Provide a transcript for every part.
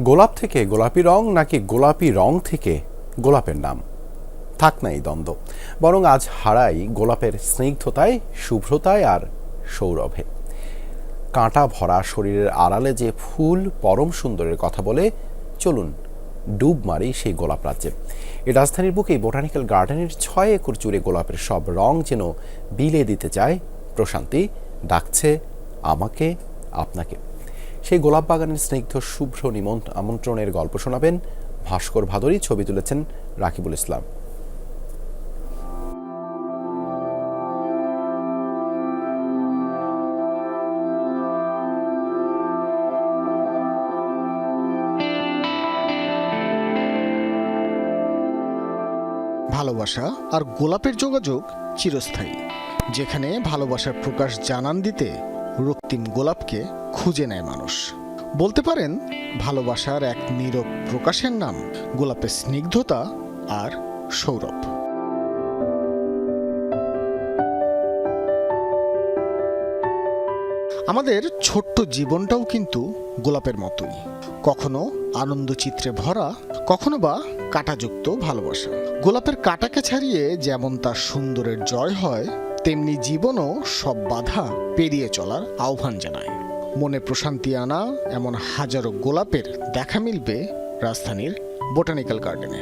গোলাপ থেকে গোলাপি রং নাকি গোলাপি রং থেকে গোলাপের নাম, থাক না এই দ্বন্দ্ব। বরং আজ হারাই গোলাপের স্নিগ্ধতায়, শুভ্রতায় আর সৌরভে। কাঁটা ভরা শরীরের আড়ালে যে ফুল পরম সুন্দরের কথা বলে, চলুন ডুব মারি সেই গোলাপ রাজ্যে। এই রাজধানীর বুকে বোটানিক্যাল গার্ডেনের 6 একর জুড়ে গোলাপের সব রং যেন বিলে দিতে চায় প্রশান্তি, ডাকছে আমাকে আপনাকে। সেই গোলাপ বাগানের স্নিগ্ধ শুভ্র আমন্ত্রণের গল্প শোনাবেন ভাস্কর ভাদুরী, ছবি তুলেছেন রাকিবুল ইসলাম। ভালোবাসা আর গোলাপের যোগাযোগ চিরস্থায়ী। যেখানে ভালোবাসার প্রকাশ জানান দিতে রক্তিম গোলাপকে খুঁজে নেয় মানুষ। বলতে পারেন ভালোবাসার এক নীরব প্রকাশের নাম গোলাপের স্নিগ্ধতা আর সৌরভ। আমাদের ছোট্ট জীবনটাও কিন্তু গোলাপের মতোই, কখনো আনন্দ চিত্রে ভরা, কখনো বা কাঁটাযুক্ত ভালোবাসা। গোলাপের কাঁটাকে ছাড়িয়ে যেমন তার সুন্দরের জয় হয়, তেমনি জীবনও সব বাধা পেরিয়ে চলার আহ্বান জানায়। মনে প্রশান্তি আনা এমন হাজারো গোলাপের দেখা মিলবে রাজধানীর বোটানিক্যাল গার্ডেনে।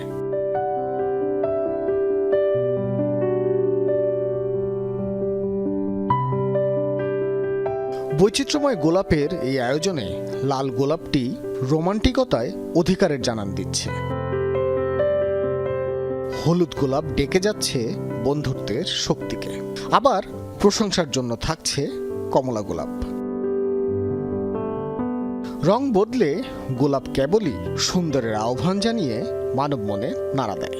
বৈচিত্র্যময় গোলাপের এই আয়োজনে লাল গোলাপটি রোমান্টিকতায় অধিকারের জানান দিচ্ছে। হলুদ গোলাপ ডেকে যাচ্ছে বন্ধুত্বের শক্তিকে। আবার প্রশংসার জন্য থাকছে কমলা গোলাপ। রং বদলে গোলাপ কেবলই সুন্দরের আহ্বান জানিয়ে মানব মনে নাড়া দেয়।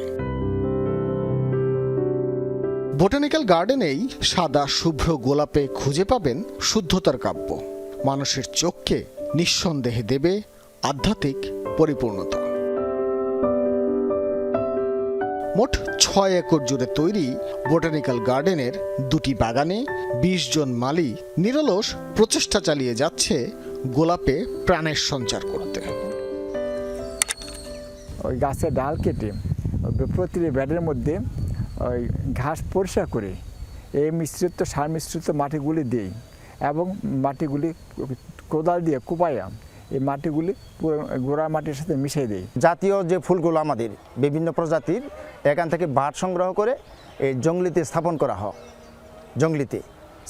বোটানিক্যাল গার্ডেনেই সাদা শুভ্র গোলাপে খুঁজে পাবেন শুদ্ধতার কাব্য। মানুষের চোখকে নিঃসন্দেহে দেবে আধ্যাত্মিক পরিপূর্ণতা। মোট 6 একর জুড়ে তৈরি বোটানিক্যাল গার্ডেনের 2টি বাগানে 20 জন মালি নিরলস প্রচেষ্টা চালিয়ে যাচ্ছে গোলাপে প্রাণের সঞ্চার করতে। ওই গাছের ডাল কেটে প্রতিটি ব্যাডের মধ্যে ওই ঘাস পরিষ্কার করে এই মিশ্রিত সার মিশ্রিত মাটিগুলি দিই এবং মাটিগুলি কোদাল দিয়ে কুপাইয়া এই মাটিগুলি গোড়া মাটির সাথে মিশিয়ে দিই। জাতীয় যে ফুলগুলো আমাদের বিভিন্ন প্রজাতির, এখান থেকে বাট সংগ্রহ করে এই জঙ্গলিতে স্থাপন করা হয়। জঙ্গলিতে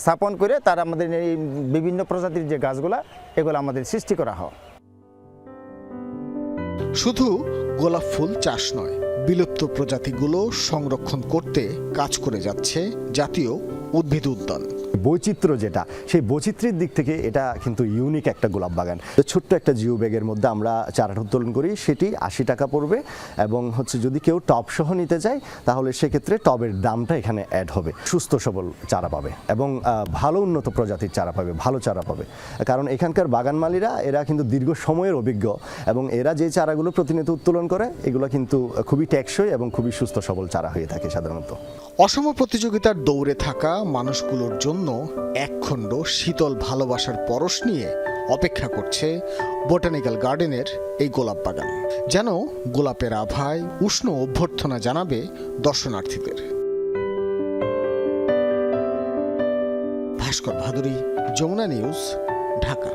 স্থাপন করে তার আমাদের এই বিভিন্ন প্রজাতির যে গাছগুলা, এগুলো আমাদের সৃষ্টি করা হয়। শুধু গোলাপ ফুল চাষ নয়, বিলুপ্ত প্রজাতিগুলো সংরক্ষণ করতে কাজ করে যাচ্ছে জাতীয় উদ্ভিদ উদ্যান। বৈচিত্র্য যেটা, সেই বৈচিত্র্যের দিক থেকে এটা কিন্তু ইউনিক একটা গোলাপ বাগান। ছোট্ট একটা জিও ব্যাগের মধ্যে আমরা চারাটা উত্তোলন করি, সেটি 80 টাকা পড়বে। এবং যদি কেউ টব সহ নিতে চায় তাহলে সেক্ষেত্রে টবের দামটা এখানে অ্যাড হবে। সুস্থ সবল চারা পাবে এবং ভালো উন্নত প্রজাতির চারা পাবে, ভালো চারা পাবে। কারণ এখানকার বাগান মালিরা এরা কিন্তু দীর্ঘ সময়ের অভিজ্ঞ এবং এরা যে চারাগুলো প্রতিনিয়ত উত্তোলন করে এগুলো কিন্তু খুবই টেকসই এবং খুবই সুস্থ সবল চারা হয়ে থাকে সাধারণত। অসম প্রতিযোগিতার দৌড়ে থাকা মানুষগুলোর জন্য একখণ্ড শীতল ভালোবাসার পরশ নিয়ে অপেক্ষা করছে বোটানিক্যাল গার্ডেনের এই গোলাপ বাগান। যেন গোলাপের আভায় উষ্ণ অভ্যর্থনা জানাবে দর্শনার্থীদের। ভাস্কর ভাদুরী, যমুনা নিউজ, ঢাকা।